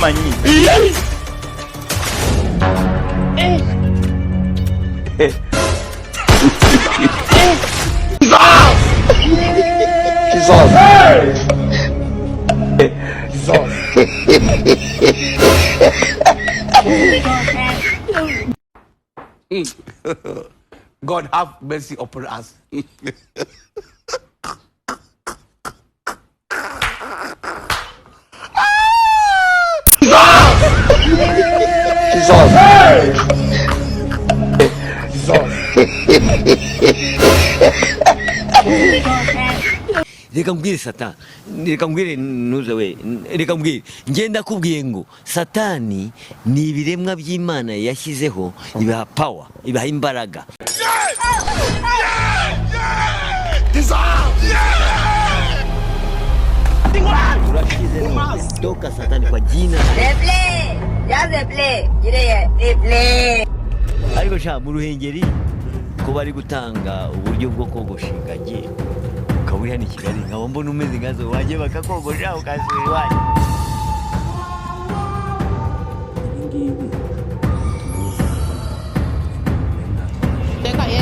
manyi. God have mercy upon us. Reka mbwire Satani, reka mbwire Ntuzewe, reka mbwire ngenda kubwiye ngo Satani ni ibiremwa by'Imana yashyizeho ibaha power, ibaha imbaraga. Toka Satani kwa jina. Replay, ya replay, gire replay. Ariko sha mu Ruhengeri ko bari gutanga uburyo bwo kogosha ingagi. Ukaba hano i Kirari nkaba mbona umeze nkazo wagiye bakakogosha ukasubira iwanyu. 내가 얘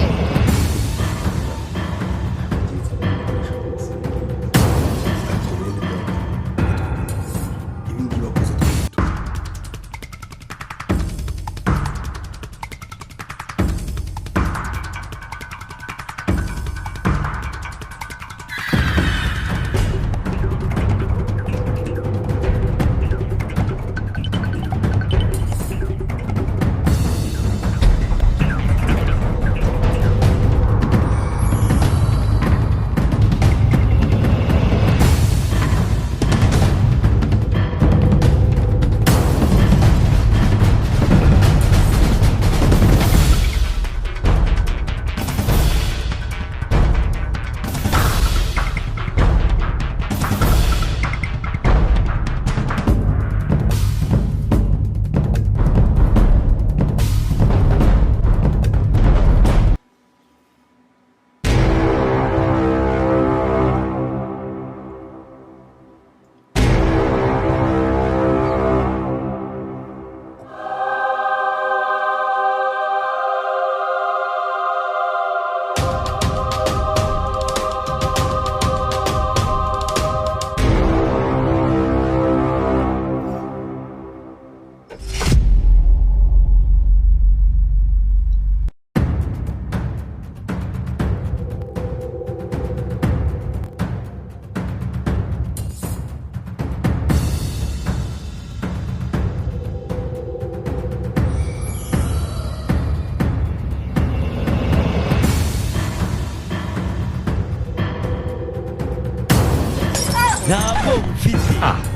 Ntabwo mfite.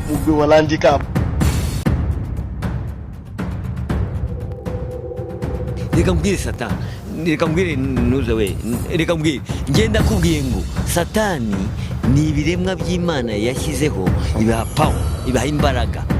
Mugwi walandika. Reka mbwire Satani, reka mbwire Ntuzewe, reka mbwire ngenda kubwiye ngo Satani ni ibiremwa by'Imana yashyizeho ibaha power, ibaha imbaraga.